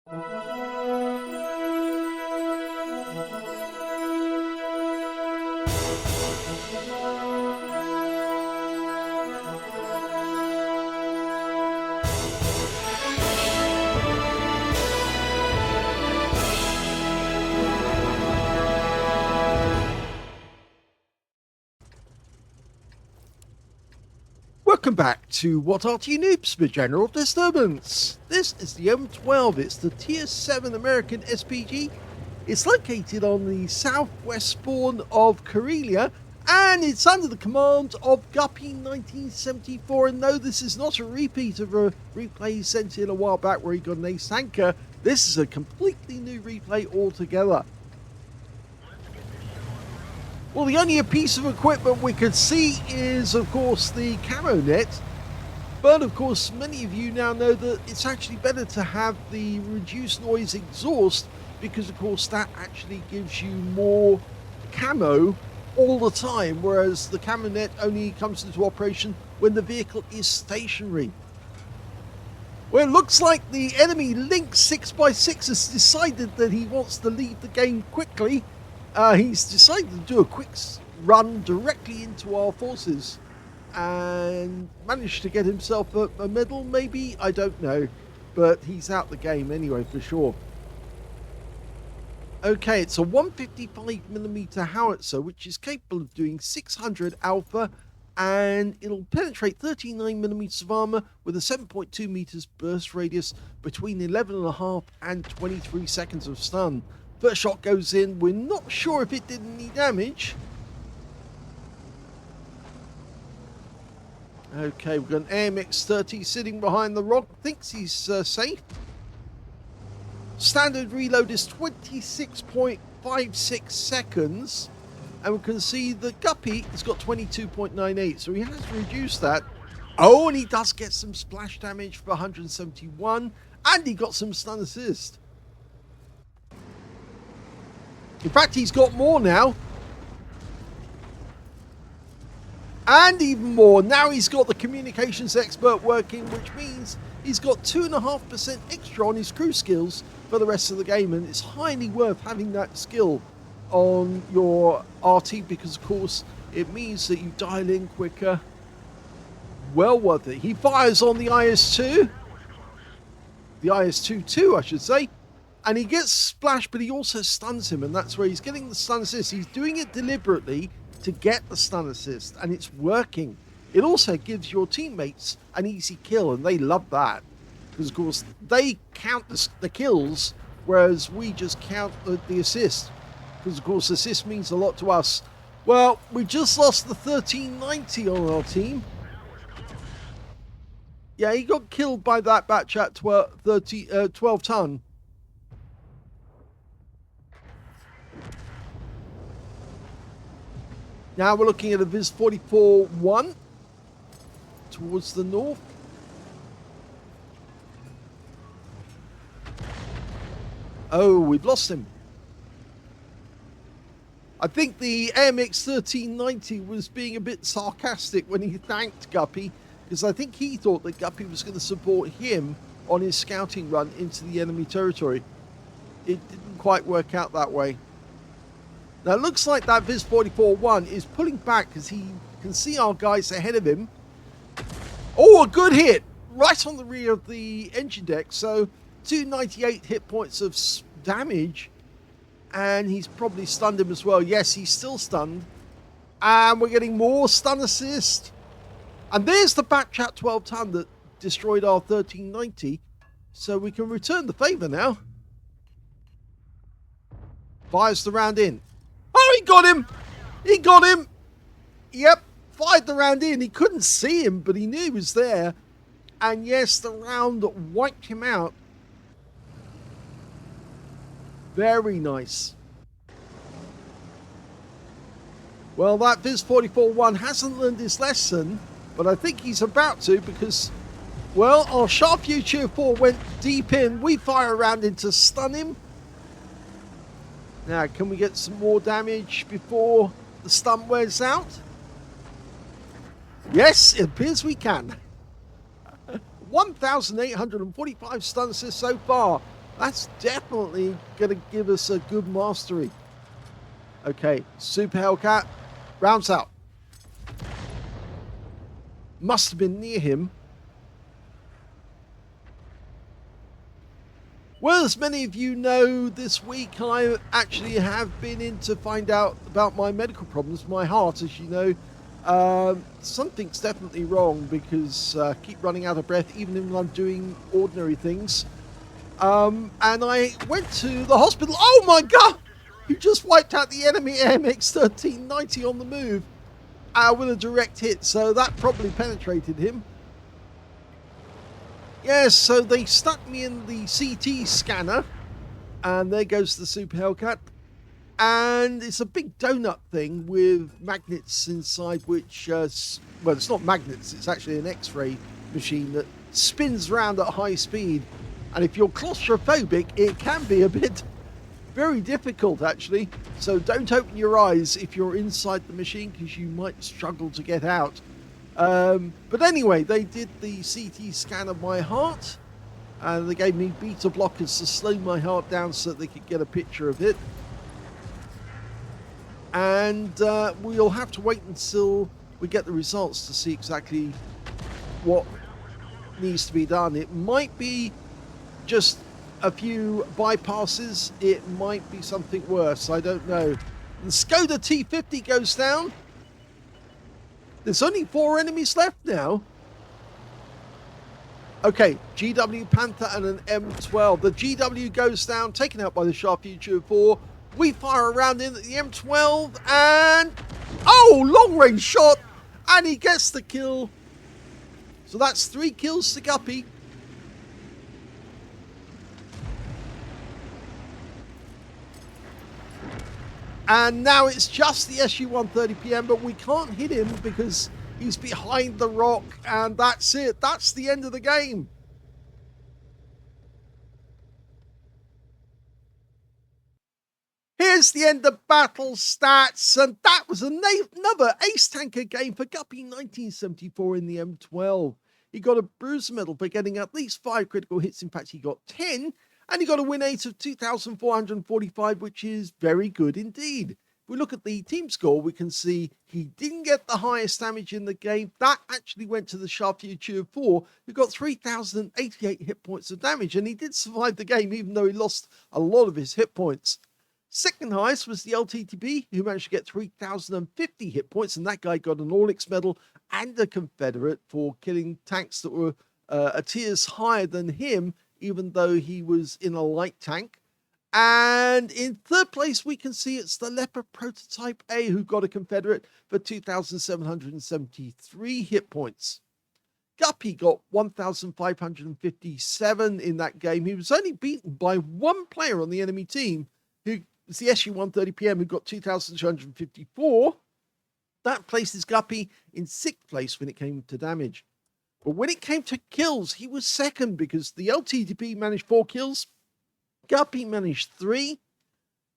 Welcome back to What Arty Noobs for General Disturbance. This is the M12, it's the Tier 7 American SPG. It's located on the southwest spawn of Karelia, and it's under the command of Guppy1974. And no, this is not a repeat of a replay he sent in a while back where he got an ace tanker. This is a completely new replay altogether. Well, the only piece of equipment we could see is, of course, the camo net. But, of course, many of you now know that it's actually better to have the reduced noise exhaust because, of course, that actually gives you more camo all the time, whereas the camo net only comes into operation when the vehicle is stationary. Well, it looks like the enemy Link 6x6 has decided that he wants to leave the game quickly. He's decided to do a quick run directly into our forces and managed to get himself a medal, maybe? I don't know. But he's out the game anyway, for sure. Okay, it's a 155mm howitzer, which is capable of doing 600 alpha, and it'll penetrate 39mm of armor with a 7.2 meters burst radius between 11.5 and 23 seconds of stun. First shot goes in. We're not sure if it did any damage. Okay, we've got an AMX-30 sitting behind the rock. Thinks he's safe. Standard reload is 26.56 seconds. And we can see the Guppy has got 22.98. So he has reduced that. Oh, and he does get some splash damage for 171. And he got some stun assist. In fact, he's got more now. And even more. Now he's got the communications expert working, which means he's got 2.5% extra on his crew skills for the rest of the game. And it's highly worth having that skill on your Arty because, of course, it means that you dial in quicker. Well worth it. He fires on the IS-2. The IS-2-2, I should say. And he gets splashed, but he also stuns him, and that's where he's getting the stun assist. He's doing it deliberately to get the stun assist, and it's working. It also gives your teammates an easy kill, and they love that. Because, of course, they count the kills, whereas we just count the assist. Because, of course, assist means a lot to us. Well, we just lost the 1390 on our team. Yeah, he got killed by that batch at 12 ton. Now we're looking at a Viz 44-1 towards the north. Oh, we've lost him. I think the AMX 1390 was being a bit sarcastic when he thanked Guppy, because I think he thought that Guppy was going to support him on his scouting run into the enemy territory. It didn't quite work out that way. Now, it looks like that Viz 44-1 is pulling back because he can see our guys ahead of him. Oh, a good hit! Right on the rear of the engine deck. So, 298 hit points of damage. And he's probably stunned him as well. Yes, he's still stunned. And we're getting more stun assist. And there's the batch at 12 ton that destroyed our 1390. So, we can return the favour now. Fires the round in. Oh, he got him! He got him! Yep, fired the round in. He couldn't see him, but he knew he was there. And yes, the round wiped him out. Very nice. Well, that Viz 44-1 hasn't learned his lesson, but I think he's about to because, well, our Sharp Future 4 went deep in. We fire a round in to stun him. Now, can we get some more damage before the stun wears out? Yes, it appears we can. 1,845 stun assists so far. That's definitely going to give us a good mastery. Okay, Super Hellcat, rounds out. Must have been near him. Well, as many of you know, this week I actually have been in to find out about my medical problems. My heart, as you know, something's definitely wrong because I keep running out of breath even when I'm doing ordinary things. And I went to the hospital. Oh my god! He just wiped out the enemy AMX-1390 on the move with a direct hit, so that probably penetrated him. Yes, so they stuck me in the CT scanner, and there goes the Super Hellcat. And it's a big donut thing with magnets inside, which, well, it's not magnets, it's actually an X-ray machine that spins around at high speed. And if you're claustrophobic, it can be a bit very difficult, actually. So don't open your eyes if you're inside the machine, because you might struggle to get out. But anyway, they did the CT scan of my heart, and they gave me beta blockers to slow my heart down so that they could get a picture of it. And we'll have to wait until we get the results to see exactly what needs to be done. It might be just a few bypasses. It might be something worse. I don't know. The Skoda T50 goes down. There's only 4 enemies left now. Okay, GW Panther and an M12. The GW goes down, taken out by the Shure MV7X. We fire around in at the M12 and... oh, long range shot! And he gets the kill. So that's 3 kills to Guppy. And now it's just the SU-130PM, but we can't hit him because he's behind the rock, and that's it. That's the end of the game. Here's the end of battle stats, and that was another ace tanker game for Guppy1974 in the M12. He got a bruiser medal for getting at least 5 critical hits. In fact, he got 10. And he got a win rate of 2,445, which is very good indeed. If we look at the team score, we can see he didn't get the highest damage in the game. That actually went to the Shure MV7X, who got 3,088 hit points of damage. And he did survive the game, even though he lost a lot of his hit points. Second highest was the LTTB, who managed to get 3,050 hit points. And that guy got an All-X medal and a Confederate for killing tanks that were a tiers higher than him, even though he was in a light tank. And in third place, we can see it's the Leopard Prototype A, who got a Confederate for 2,773 hit points. Guppy got 1,557 in that game. He was only beaten by 1 player on the enemy team, who was the SU-130PM, who got 2,254. That places Guppy in 6th place when it came to damage. But when it came to kills, he was second because the LTTP managed 4 kills. Guppy managed 3.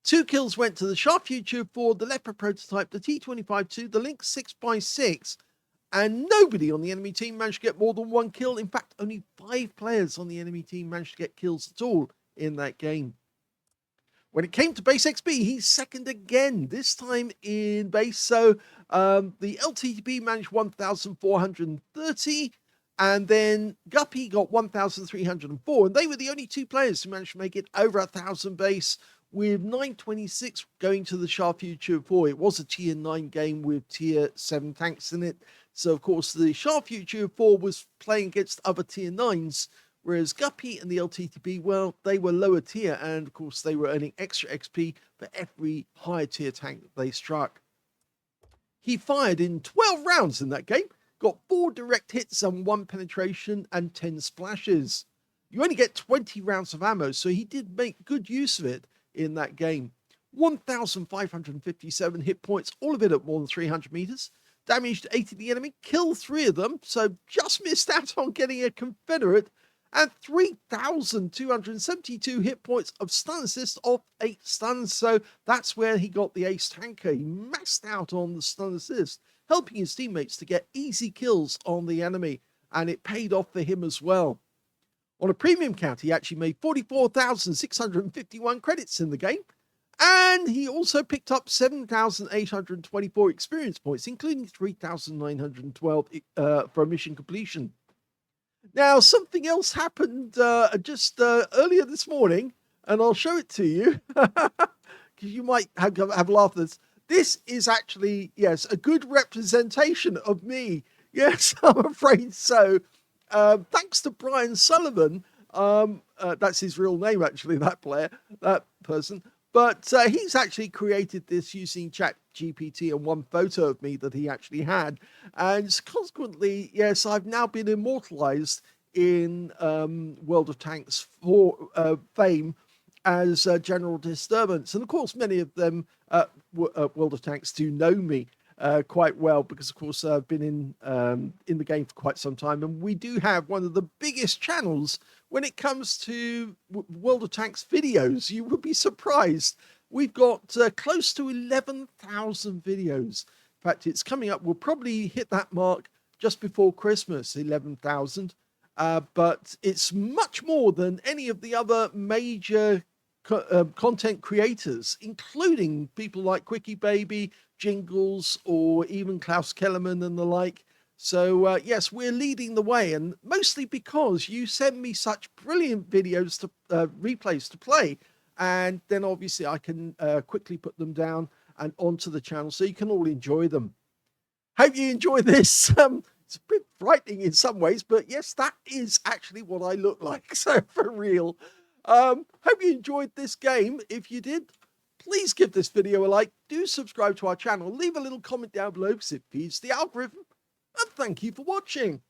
2 kills went to the Shure MV7X, the Leopard Prototype, the T25-2, the Lynx 6x6, and nobody on the enemy team managed to get more than 1 kill. In fact, only 5 players on the enemy team managed to get kills at all in that game. When it came to base XP, he's second again, this time in base. So the LTTP managed 1,430. And then Guppy got 1,304, and they were the only 2 players who managed to make it over 1,000 base, with 926 going to the Shure MV7X. It was a tier 9 game with tier 7 tanks in it. So, of course, the Shure MV7X was playing against other tier 9s, whereas Guppy and the LTTB, well, they were lower tier, and, of course, they were earning extra XP for every higher tier tank that they struck. He fired in 12 rounds in that game. Got 4 direct hits and 1 penetration and 10 splashes. You only get 20 rounds of ammo, so he did make good use of it in that game. 1,557 hit points, all of it at more than 300 meters. Damaged 8 of the enemy, killed 3 of them, so just missed out on getting a Confederate. And 3,272 hit points of stun assist off 8 stuns, so that's where he got the ace tanker. He maxed out on the stun assist, helping his teammates to get easy kills on the enemy, and it paid off for him as well. On a premium count, he actually made 44,651 credits in the game. And he also picked up 7,824 experience points, including 3,912 for mission completion. Now, something else happened just earlier this morning, and I'll show it to you, because you might have a laugh at this. This is actually, yes, a good representation of me. Yes, I'm afraid so. Thanks to Brian Sullivan, that's his real name, actually, that person. But he's actually created this using ChatGPT and one photo of me that he actually had. And consequently, yes, I've now been immortalized in World of Tanks fame as General Disturbance. And of course, many of them World of Tanks do know me quite well, because of course I've been in the game for quite some time, and we do have one of the biggest channels when it comes to World of Tanks videos. You would be surprised. We've got close to 11,000 videos. In fact, it's coming up. We'll probably hit that mark just before Christmas, 11,000. But it's much more than any of the other major content creators, including people like Quickie Baby, Jingles, or even Klaus Kellerman and the like. So yes, we're leading the way, and mostly because you send me such brilliant videos to replays to play, and then obviously I can quickly put them down and onto the channel so you can all enjoy them. Hope you enjoy this. It's a bit frightening in some ways, but yes, that is actually what I look like. So for real. Hope you enjoyed this game. If you did, please give this video a like. Do subscribe to our channel. Leave a little comment down below because it feeds the algorithm. And thank you for watching.